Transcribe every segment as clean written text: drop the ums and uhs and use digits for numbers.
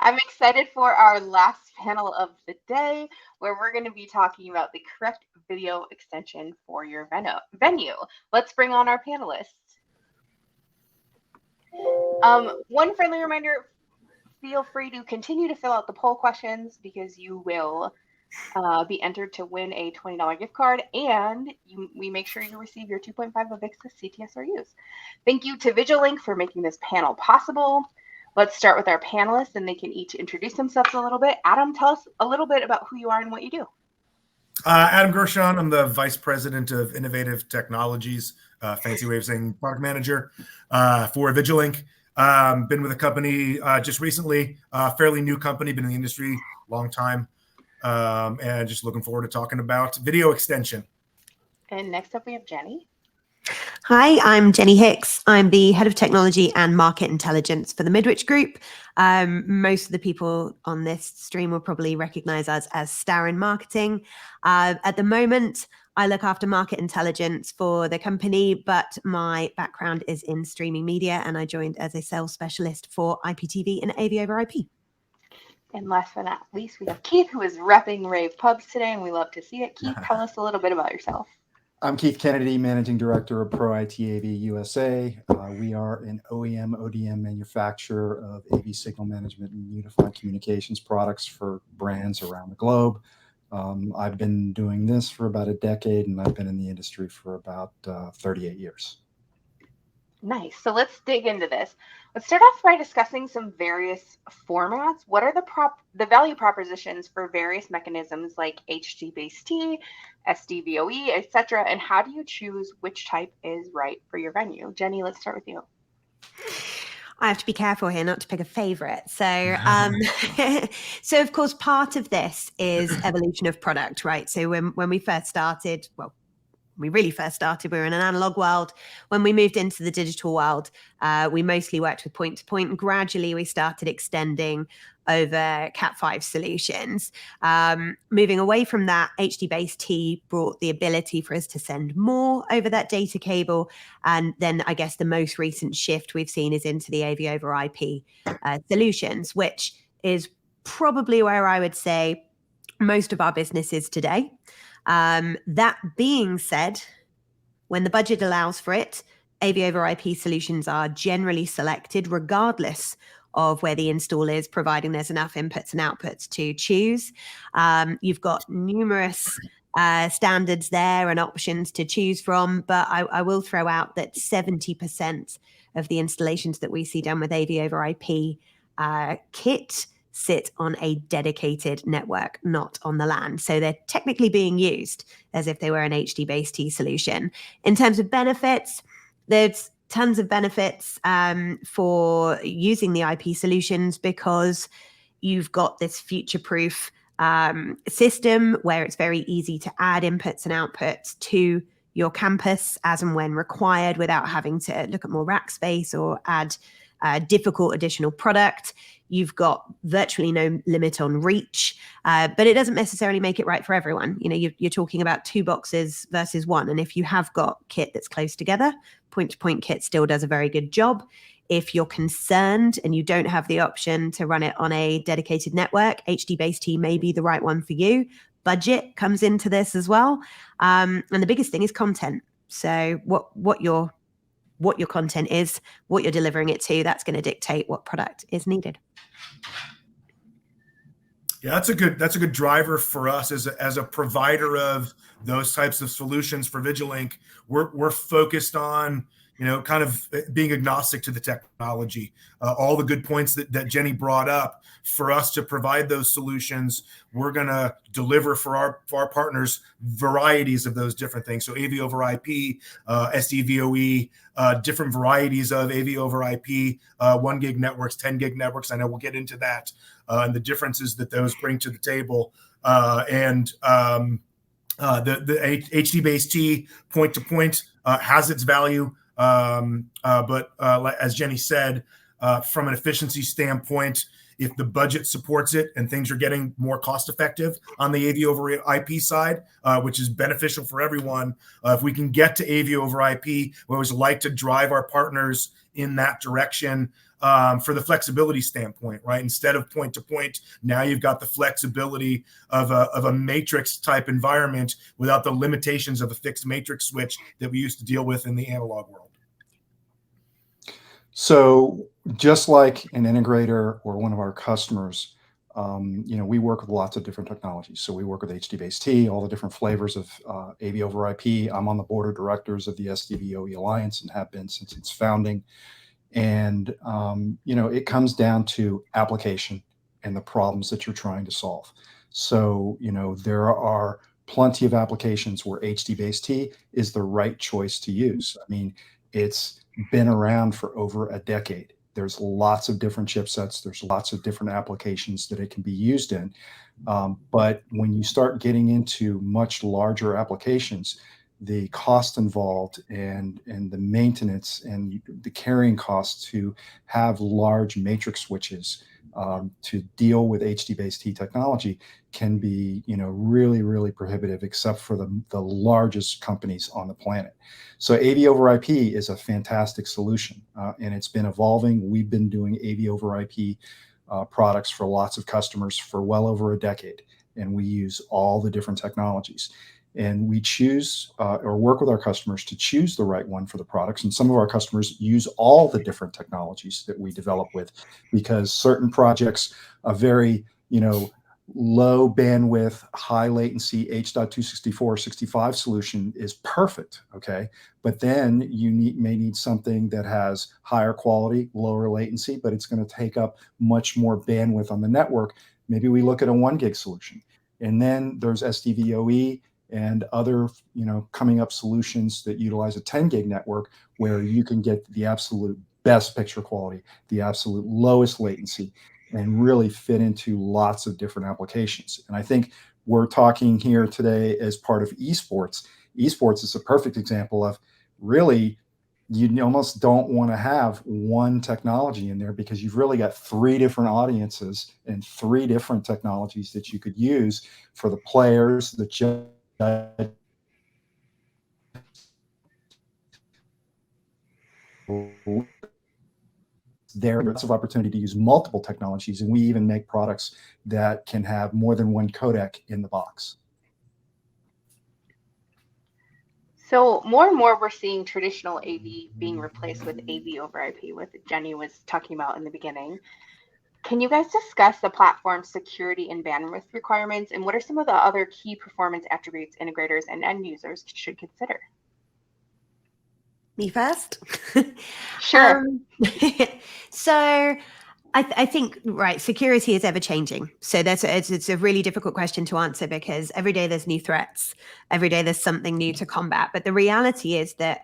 I'm excited for our last panel of the day, where we're going to be talking about the correct video extension for your venue. Let's bring on our panelists. One friendly reminder, feel free to continue to fill out the poll questions because you will be entered to win a $20 gift card, and we make sure you receive your 2.5 Avixis CTSRUs. Thank you to Vigilink for making this panel possible. Let's start with our panelists, and they can each introduce themselves a little bit. Adam, tell us a little bit about who you are and what you do. Adam Gershon, I'm the Vice President of Innovative Technologies, fancy way of saying product manager for Vigilink. Been with the company just recently, fairly new company, been in the industry a long time, and just looking forward to talking about video extension. And next up we have Jenny. Hi, I'm Jenny Hicks. I'm the Head of Technology and Market Intelligence for the Midwich Group. Most of the people on this stream will probably recognize us as Star in Marketing. At the moment, I look after market intelligence for the company, but my background is in streaming media, and I joined as a sales specialist for IPTV and AV over IP. And last but not least, we have Keith, who is repping rAVe Pubs today, and we love to see it. Keith, tell us a little bit about yourself. I'm Keith Kennedy, Managing Director of ProAV AV USA. We are an OEM, ODM manufacturer of AV signal management and unified communications products for brands around the globe. I've been doing this for about a decade, and I've been in the industry for about 38 years. Nice. So let's dig into this. Let's start off by discussing some various formats. What are the value propositions for various mechanisms like HDBaseT, SDVoE, etc., and how do you choose which type is right for your venue? Jenny, let's start with you. I have to be careful here not to pick a favorite. So, so of course, part of this is evolution of product, right? So when we first started, well, we really first started, we were in an analog world. When we moved into the digital world, we mostly worked with point-to-point, and gradually we started extending over Cat5 solutions. Moving away from that, HDBaseT brought the ability for us to send more over that data cable. And then I guess the most recent shift we've seen is into the AV over IP solutions, which is probably where I would say most of our business is today. That being said, when the budget allows for it, AV over IP solutions are generally selected regardless of where the install is, providing there's enough inputs and outputs to choose. You've got numerous standards there and options to choose from, but I will throw out that 70% of the installations that we see done with AV over IP kit sit on a dedicated network, not on the LAN. So they're technically being used as if they were an HDBaseT solution. In terms of benefits, there's tons of benefits for using the IP solutions because you've got this future-proof system where it's very easy to add inputs and outputs to your campus as and when required without having to look at more rack space or add difficult additional product. You've got virtually no limit on reach, but it doesn't necessarily make it right for everyone. You know, you're talking about 2 boxes versus 1. And if you have got kit that's close together, point-to-point kit still does a very good job. If you're concerned and you don't have the option to run it on a dedicated network, HDBaseT may be the right one for you. Budget comes into this as well. And the biggest thing is content. So what your content is, what you're delivering it to, that's going to dictate what product is needed. Yeah, that's a good driver for us as a provider of those types of solutions for Vigilink. We're focused on, you know, kind of being agnostic to the technology. All the good points that Jenny brought up, for us to provide those solutions, we're going to deliver for our partners varieties of those different things. So AV over IP, SDVoE, different varieties of AV over IP, 1 gig networks, 10 gig networks. I know we'll get into that and the differences that those bring to the table. The HDBaseT point-to-point has its value. But as Jenny said, from an efficiency standpoint, if the budget supports it and things are getting more cost effective on the AV over IP side, which is beneficial for everyone, if we can get to AV over IP, we always like to drive our partners in that direction. for the flexibility standpoint, right? Instead of point to point, now you've got the flexibility of a matrix type environment without the limitations of a fixed matrix switch that we used to deal with in the analog world. So just like an integrator or one of our customers, we work with lots of different technologies. So we work with HDBaseT, all the different flavors of AV over IP. I'm on the board of directors of the SDVoE Alliance and have been since its founding. And, it comes down to application and the problems that you're trying to solve. So, there are plenty of applications where HDBaseT is the right choice to use. I mean, it's been around for over a decade. There's lots of different chipsets. There's lots of different applications that it can be used in. But when you start getting into much larger applications, the cost involved and the maintenance and the carrying costs to have large matrix switches to deal with HDBaseT technology can be, really, really prohibitive, except for the largest companies on the planet. So AV over IP is a fantastic solution, and it's been evolving. We've been doing AV over IP products for lots of customers for well over a decade, and we use all the different technologies. And we choose or work with our customers to choose the right one for the products. And some of our customers use all the different technologies that we develop with, because certain projects are very, low bandwidth, high latency H.264/65 solution is perfect. Okay. But then you may need something that has higher quality, lower latency, but it's going to take up much more bandwidth on the network. Maybe we look at a 1 gig solution. And then there's SDVoE and other, coming up solutions that utilize a 10 gig network where you can get the absolute best picture quality, the absolute lowest latency, and really fit into lots of different applications. And I think we're talking here today as part of esports. Esports is a perfect example of really, you almost don't want to have one technology in there, because you've really got 3 different audiences and 3 different technologies that you could use for the players, the judge. There's lots of opportunity to use multiple technologies, and we even make products that can have more than one codec in the box. So more and more we're seeing traditional AV being replaced with AV over IP, what Jenny was talking about in the beginning. Can you guys discuss the platform's security and bandwidth requirements, and what are some of the other key performance attributes integrators and end users should consider? Me first? Sure. So I think, right, security is ever changing. So it's a really difficult question to answer, because every day there's new threats. Every day there's something new to combat. But the reality is that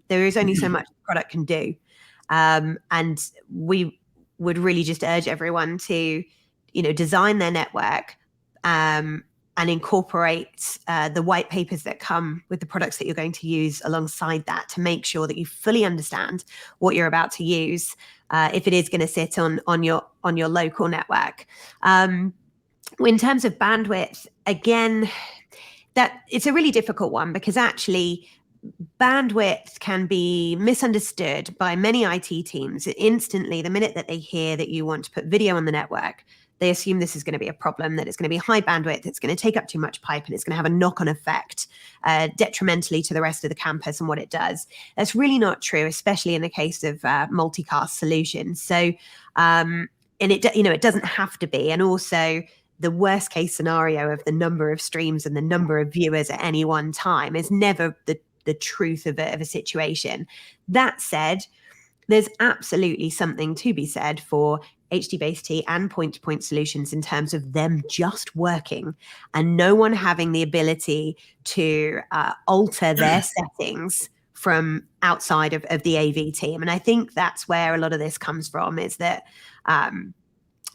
there is only so much the product can do. And we would really just urge everyone to, design their network and incorporate the white papers that come with the products that you're going to use alongside that, to make sure that you fully understand what you're about to use if it is going to sit on your local network. In terms of bandwidth, again, that it's a really difficult one, because actually bandwidth can be misunderstood by many IT teams. Instantly, the minute that they hear that you want to put video on the network, they assume this is going to be a problem, that it's going to be high bandwidth, it's going to take up too much pipe, and it's going to have a knock-on effect detrimentally to the rest of the campus and what it does. That's really not true, especially in the case of multicast solutions. So, and it doesn't have to be. And also, the worst case scenario of the number of streams and the number of viewers at any one time is never the truth of a situation. That said, there's absolutely something to be said for HDBaseT and point-to-point solutions in terms of them just working and no one having the ability to alter their settings from outside of the AV team. And I think that's where a lot of this comes from, is that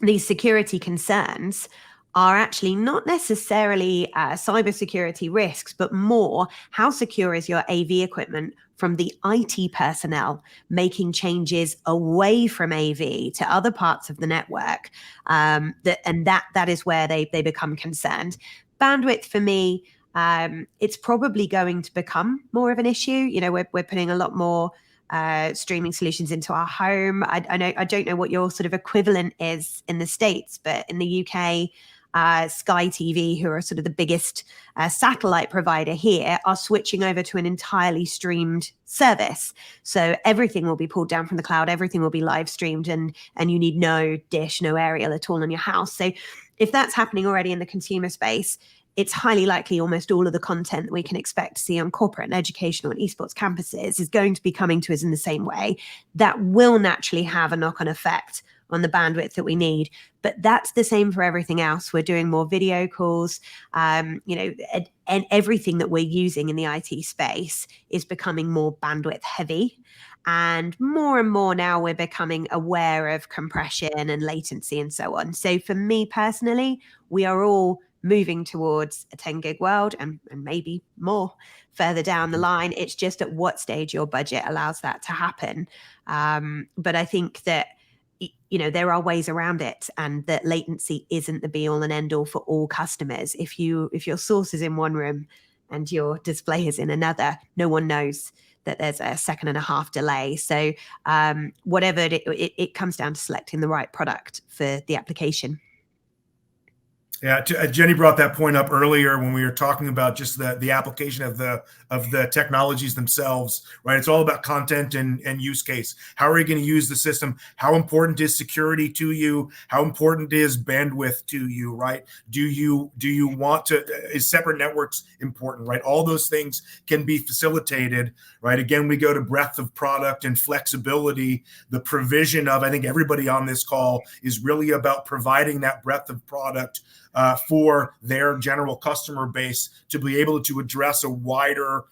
these security concerns are actually not necessarily cybersecurity risks, but more how secure is your AV equipment from the IT personnel making changes away from AV to other parts of the network. That is where they become concerned. Bandwidth for me, it's probably going to become more of an issue. We're putting a lot more streaming solutions into our home. I don't know what your sort of equivalent is in the States, but in the UK, Sky TV, who are sort of the biggest satellite provider here, are switching over to an entirely streamed service. So everything will be pulled down from the cloud, everything will be live streamed, and you need no dish, no aerial at all in your house. So if that's happening already in the consumer space, it's highly likely almost all of the content that we can expect to see on corporate and educational and esports campuses is going to be coming to us in the same way. That will naturally have a knock-on effect on the bandwidth that we need. But that's the same for everything else. We're doing more video calls, and everything that we're using in the IT space is becoming more bandwidth heavy. And more now we're becoming aware of compression and latency and so on. So for me personally, we are all moving towards a 10 gig world and maybe more further down the line. It's just at what stage your budget allows that to happen. But I think that there are ways around it, and that latency isn't the be all and end all for all customers. If your source is in one room and your display is in another, no one knows that there's a 1.5 second delay. So whatever it comes down to selecting the right product for the application. Yeah, Jenny brought that point up earlier when we were talking about just the application of the technologies themselves, right? It's all about content and use case. How are you going to use the system? How important is security to you? How important is bandwidth to you, right? Do you want to, is separate networks important, right? All those things can be facilitated, right? Again, we go to breadth of product and flexibility. The provision of, I think everybody on this call is really about providing that breadth of product for their general customer base to be able to address a wider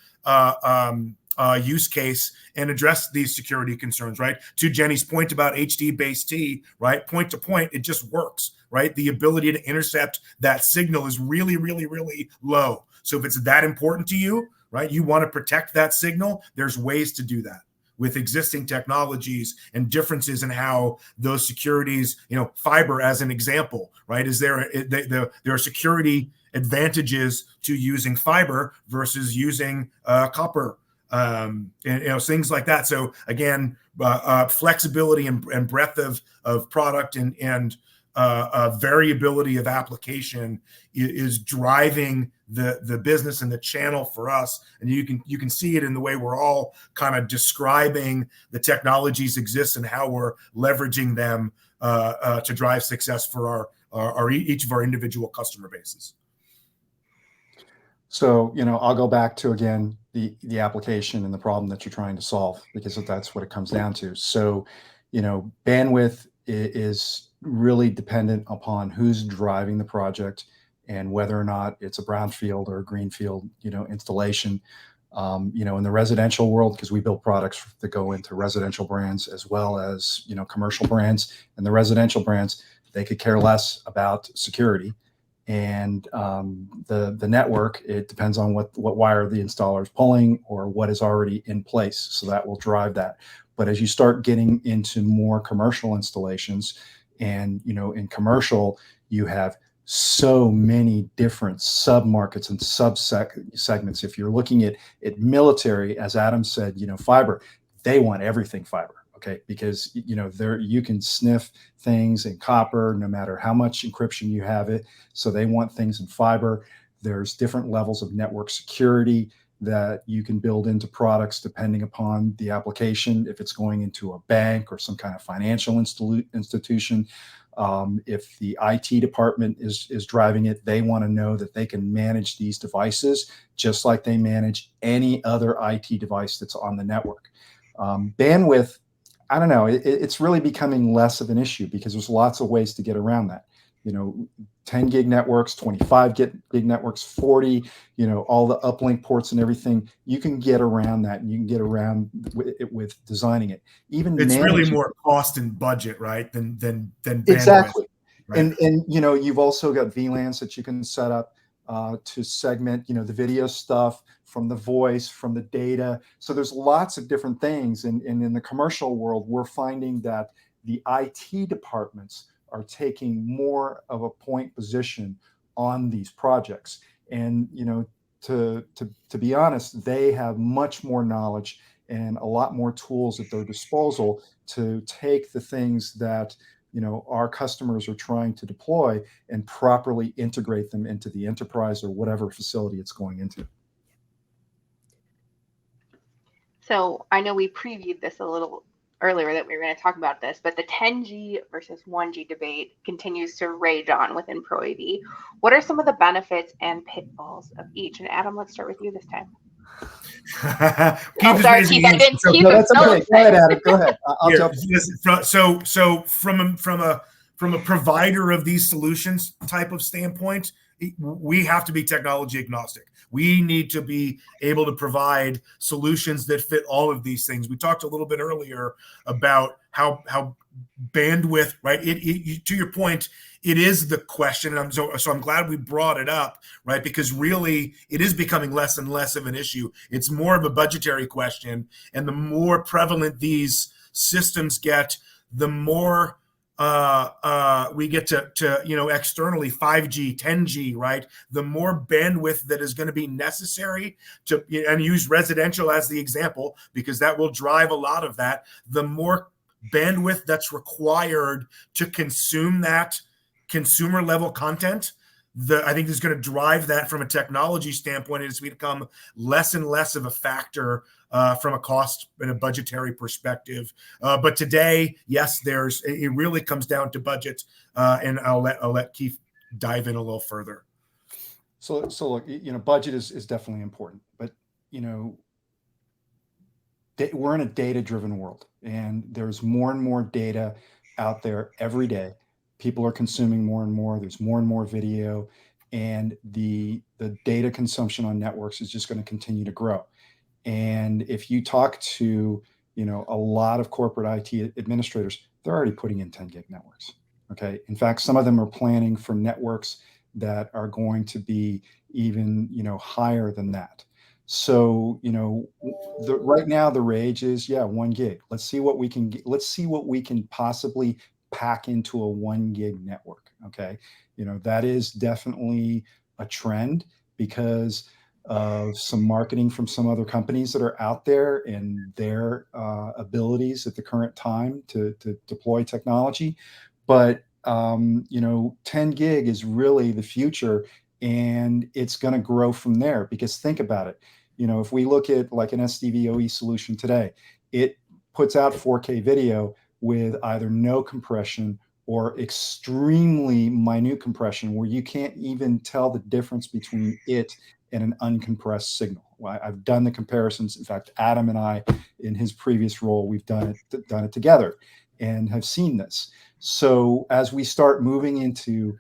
use case and address these security concerns, right? To Jenny's point about HDBaseT, right? Point to point, it just works, right? The ability to intercept that signal is really, really, really low. So if it's that important to you, right, you want to protect that signal, there's ways to do that with existing technologies and differences in how those securities, fiber as an example, right? There are security advantages to using fiber versus using copper, and things like that. So again, flexibility and breadth of product and variability of application is driving the business and the channel for us. And you can see it in the way we're all kind of describing the technologies exist and how we're leveraging them to drive success for our each of our individual customer bases. So, I'll go back to, again, the application and the problem that you're trying to solve, because that's what it comes down to. So, bandwidth is really dependent upon who's driving the project and whether or not it's a brownfield or a greenfield, installation. In the residential world, because we build products that go into residential brands as well as, commercial brands. And the residential brands, they could care less about security. And the network, it depends on what wire the installer is pulling or what is already in place. So that will drive that. But as you start getting into more commercial installations, and in commercial, you have so many different sub-markets and sub-segments. If you're looking at military, as Adam said, fiber, they want everything fiber. Okay, because you can sniff things in copper no matter how much encryption you have it. So they want things in fiber. There's different levels of network security that you can build into products depending upon the application. If it's going into a bank or some kind of financial institution, if the IT department is driving it, they want to know that they can manage these devices just like they manage any other IT device that's on the network. Bandwidth, I don't know, it's really becoming less of an issue because there's lots of ways to get around that. 10 gig networks, 25 gig networks, 40, all the uplink ports and everything. You can get around that, and you can get around it with designing it. Even it's really more cost and budget, right? Than bandwidth. Exactly. Right? And you've also got VLANs that you can set up to segment, the video stuff from the voice, from the data. So there's lots of different things. And in the commercial world, we're finding that the IT departments are taking more of a point position on these projects. And, to be honest, they have much more knowledge and a lot more tools at their disposal to take the things that our customers are trying to deploy and properly integrate them into the enterprise or whatever facility it's going into. So I know we previewed this a little earlier that we were going to talk about this, but the 10G versus 1G debate continues to rage on within ProAV. What are some of the benefits and pitfalls of each? And Adam, let's start with you this time. Keith sorry, is Keith, raising I didn't. so, Keith No, was that's so okay. Go ahead, Adam. Go ahead. I'll jump. So from a provider of these solutions type of standpoint, we have to be technology agnostic. We need to be able to provide solutions that fit all of these things. We talked a little bit earlier about how bandwidth, right? To your point, it is the question, and I'm glad we brought it up, right? Because really, it is becoming less and less of an issue. It's more of a budgetary question, and the more prevalent these systems get, the more we get to externally 5G, 10G, right? The more bandwidth that is going to be necessary to, and use residential as the example, because that will drive a lot of that, the more bandwidth that's required to consume that consumer level content, I think is going to drive that from a technology standpoint as we become less and less of a factor from a cost and a budgetary perspective. But today, yes, it really comes down to budget, and I'll let Keith dive in a little further. So look, budget is definitely important, but we're in a data-driven world, and there's more and more data out there every day. People are consuming more and more. There's more and more video, and the data consumption on networks is just going to continue to grow. And if you talk to a lot of corporate IT administrators, they're already putting in 10 gig networks. Okay. In fact, some of them are planning for networks that are going to be even higher than that. So right now the rage is 1 gig. Let's see what we can possibly pack into a 1 gig network. Okay, that is definitely a trend because of some marketing from some other companies that are out there and their abilities at the current time to deploy technology. But 10 gig is really the future, and it's going to grow from there. Because think about it, if we look at like an SDVoE solution today, it puts out 4K video with either no compression or extremely minute compression, where you can't even tell the difference between it and an uncompressed signal. I've done the comparisons. In fact, Adam and I, in his previous role, we've done it together and have seen this. So as we start moving into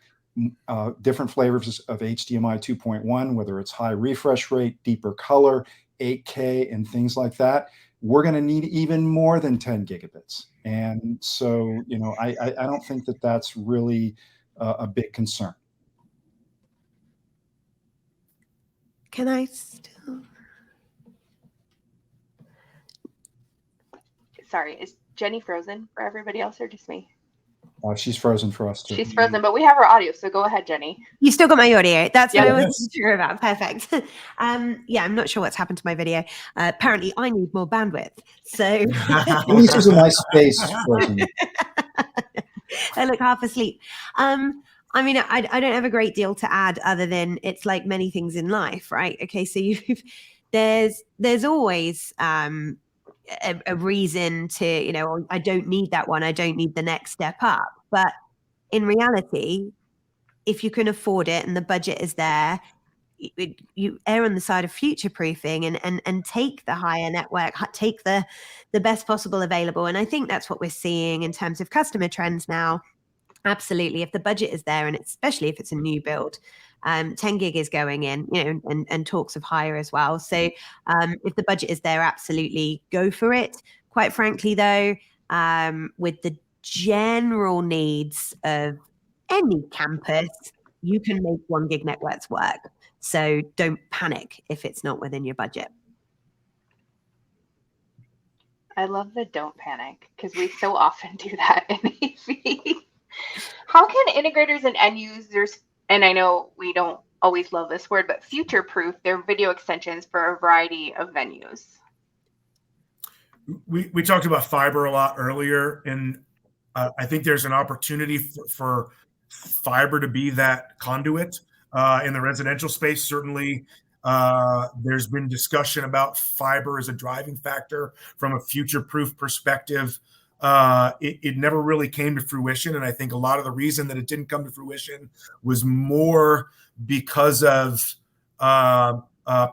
different flavors of HDMI 2.1, whether it's high refresh rate, deeper color, 8K, and things like that, we're going to need even more than 10 gigabits. And so, I don't think that that's really a big concern. Can I still? Sorry, is Jenny frozen for everybody else or just me? She's frozen for us too. She's frozen, but we have her audio, so go ahead, Jenny. You still got my audio. That's what I Yes. was sure about. Perfect. I'm not sure what's happened to my video. Apparently, I need more bandwidth. So At least there's a nice space frozen. I look half asleep. I don't have a great deal to add other than it's like many things in life, right? Okay, so there's always a reason to, I don't need that one. I don't need the next step up. But in reality, if you can afford it and the budget is there, you err on the side of future proofing and take the higher network, take the best possible available. And I think that's what we're seeing in terms of customer trends now. Absolutely. If the budget is there, and especially if it's a new build, 10 gig is going in, and talks of higher as well. So if the budget is there, absolutely go for it. Quite frankly, though, with the general needs of any campus, you can make 1 gig networks work. So don't panic if it's not within your budget. I love the don't panic, because we so often do that in AV. How can integrators and end users, and I know we don't always love this word, but future-proof their video extensions for a variety of venues? We talked about fiber a lot earlier, and I think there's an opportunity for fiber to be that conduit in the residential space. Certainly, there's been discussion about fiber as a driving factor from a future-proof perspective. It never really came to fruition, and I think a lot of the reason that it didn't come to fruition was more because of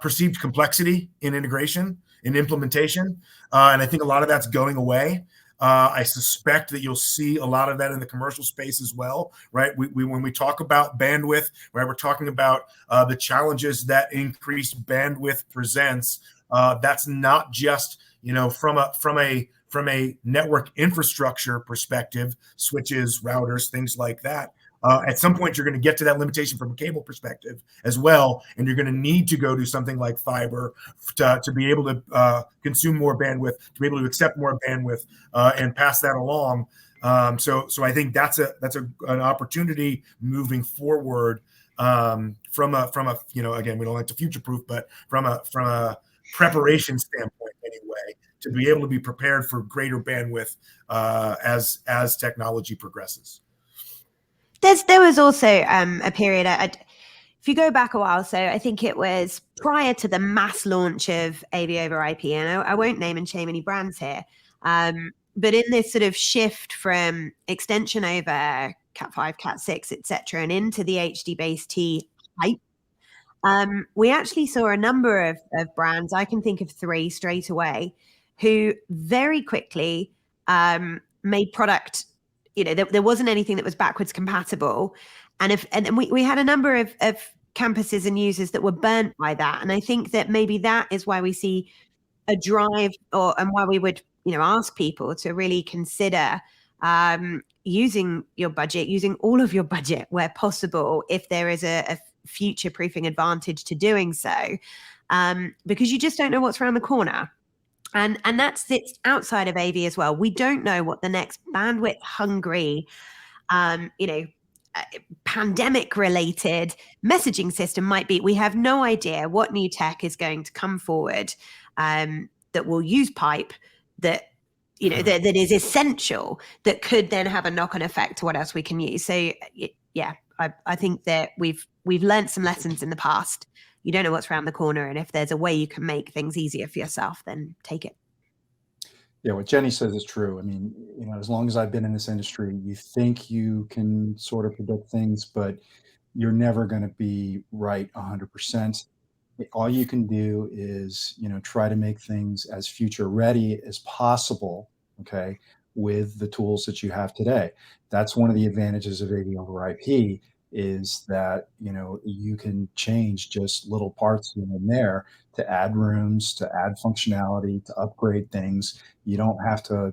perceived complexity in integration and implementation. And I think a lot of that's going away. I suspect that you'll see a lot of that in the commercial space as well, right? When we talk about bandwidth, right, we're talking about the challenges that increased bandwidth presents. That's not just, from a network infrastructure perspective, switches, routers, things like that. At some point, you're going to get to that limitation from a cable perspective as well, and you're going to need to go to something like fiber to be able to consume more bandwidth, to be able to accept more bandwidth, and pass that along. So I think that's an opportunity moving forward from a again, we don't like to future-proof, but from a preparation standpoint anyway, to be able to be prepared for greater bandwidth as technology progresses. There was also a period, if you go back a while, so I think it was prior to the mass launch of AV over IP, and I won't name and shame any brands here, but in this sort of shift from extension over Cat5, Cat6, etc., and into the HDBaseT hype, we actually saw a number of brands, I can think of 3 straight away, who very quickly made product. There wasn't anything that was backwards compatible, and we had a number of campuses and users that were burnt by that. And I think that maybe that is why we see a drive, and why we would ask people to really consider using your budget, using all of your budget where possible, if there is a future proofing advantage to doing so, because you just don't know what's around the corner. And that sits outside of AV as well. We don't know what the next bandwidth hungry, pandemic related messaging system might be. We have no idea what new tech is going to come forward that will use pipe, that that is essential, that could then have a knock-on effect to what else we can use. So yeah, I think that we've learned some lessons in the past. You don't know what's around the corner, and if there's a way you can make things easier for yourself, then take it. Yeah, what Jenny says is true. I mean, as long as I've been in this industry, you think you can sort of predict things, but you're never going to be right 100%. All you can do is, try to make things as future ready as possible, okay, with the tools that you have today. That's one of the advantages of AV over IP, is that you can change just little parts here and there to add rooms, to add functionality, to upgrade things. You don't have to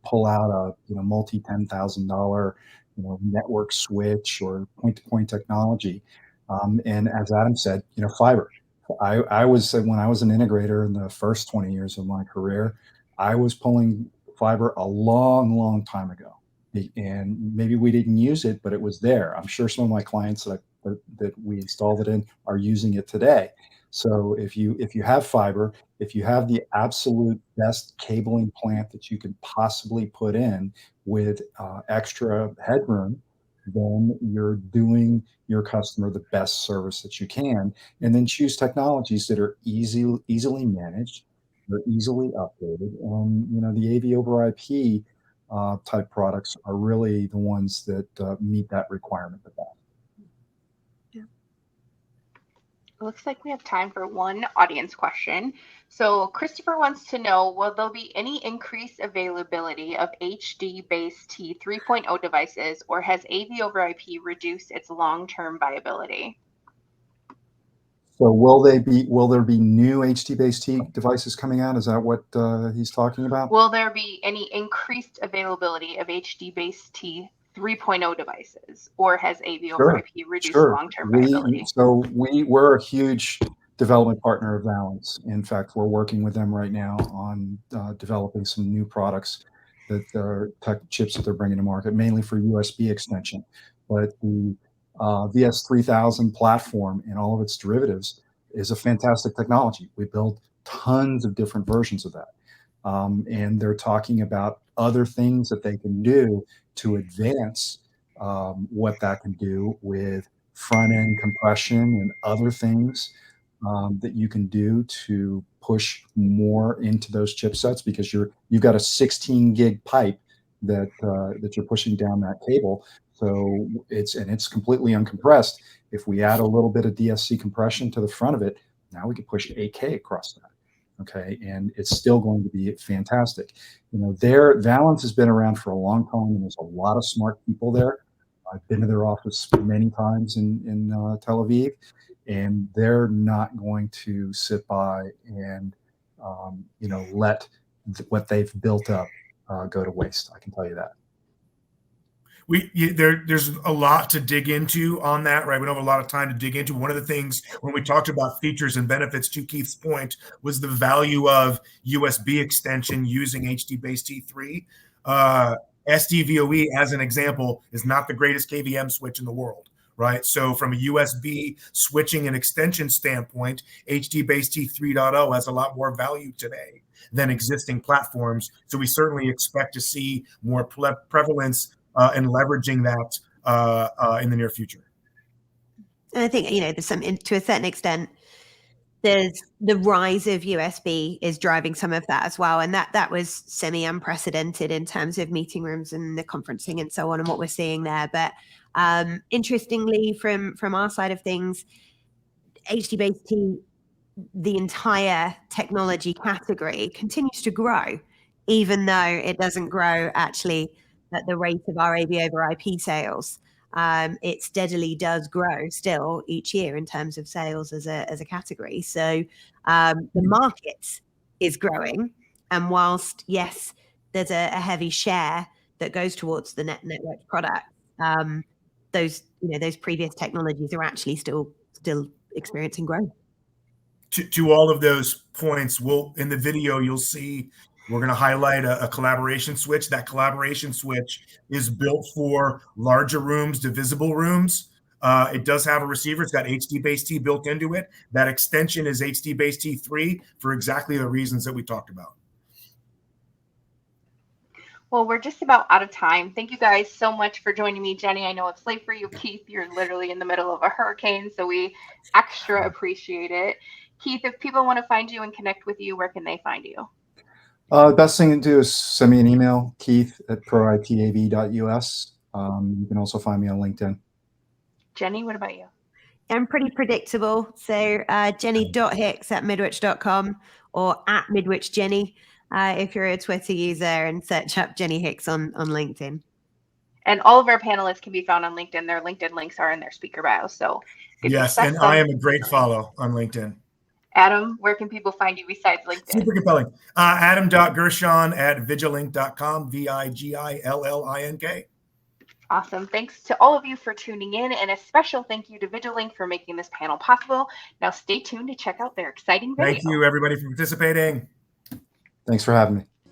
pull out a multi $10,000 network switch or point-to-point technology. And as Adam said, fiber. I was, when I was an integrator in the first 20 years of my career, I was pulling fiber a long time ago. And maybe we didn't use it, but it was there. I'm sure some of my clients that we installed it in are using it today. So if you have fiber, if you have the absolute best cabling plant that you could possibly put in with extra headroom, then you're doing your customer the best service that you can. And then choose technologies that are easily managed, they're easily updated, and the AV over IP type products are really the ones that meet that requirement the best. Yeah. It looks like we have time for one audience question. So Christopher wants to know, will there be any increased availability of HDBaseT 3.0 devices, or has AV over IP reduced its long-term viability? So will there be new HDBaseT devices coming out? Is that what he's talking about? Will there be any increased availability of HDBaseT 3.0 devices, or has AV over IP reduced long-term viability? We're a huge development partner of Valence. In fact, we're working with them right now on developing some new products that are tech chips that they're bringing to market, mainly for USB extension. But the VS3000 platform and all of its derivatives is a fantastic technology. We build tons of different versions of that. And they're talking about other things that they can do to advance what that can do with front-end compression and other things that you can do to push more into those chipsets, because you've got a 16 gig pipe that you're pushing down that cable. So it's completely uncompressed. If we add a little bit of DSC compression to the front of it, now we can push 8K across that. Okay, and it's still going to be fantastic. You know, Valence has been around for a long time, and there's a lot of smart people there. I've been to their office many times in Tel Aviv, and they're not going to sit by and let what they've built up go to waste. I can tell you that. There's a lot to dig into on that, right? We don't have a lot of time to dig into. One of the things when we talked about features and benefits, to Keith's point, was the value of USB extension using HDBaseT 3. SDVoE, as an example, is not the greatest KVM switch in the world, right? So from a USB switching and extension standpoint, HDBaseT 3.0 has a lot more value today than existing platforms. So we certainly expect to see more prevalence and leveraging that in the near future. And I think, there's some, to a certain extent, there's the rise of USB is driving some of that as well. And that was semi-unprecedented in terms of meeting rooms and the conferencing and so on, and what we're seeing there. But interestingly, from our side of things, HDBaseT, the entire technology category, continues to grow, even though it doesn't grow actually at the rate of our rAVe over IP sales. It steadily does grow still each year in terms of sales as a category. So the market is growing, and whilst yes, there's a heavy share that goes towards the network product, those previous technologies are actually still experiencing growth. To all of those points, in the video you'll see we're going to highlight a collaboration switch. That collaboration switch is built for larger rooms, divisible rooms. It does have a receiver. It's got HDBaseT built into it. That extension is HDBaseT 3 for exactly the reasons that we talked about. Well, we're just about out of time. Thank you guys so much for joining me, Jenny. I know it's late for you, Keith. You're literally in the middle of a hurricane, so we extra appreciate it. Keith, if people want to find you and connect with you, where can they find you? The best thing to do is send me an email, keith@proav.us. You can also find me on LinkedIn. Jenny, what about you? I'm pretty predictable. So jenny.hicks@midwich.com or @midwichjenny if you're a Twitter user, and search up Jenny Hicks on LinkedIn. And all of our panelists can be found on LinkedIn. Their LinkedIn links are in their speaker bio. So yes, and I am a great follow on LinkedIn. Adam, where can people find you besides LinkedIn? Super compelling. Adam.Gershon@vigilink.com, VIGILLINK. Awesome. Thanks to all of you for tuning in, and a special thank you to Vigilink for making this panel possible. Now stay tuned to check out their exciting video. Thank you, everybody, for participating. Thanks for having me.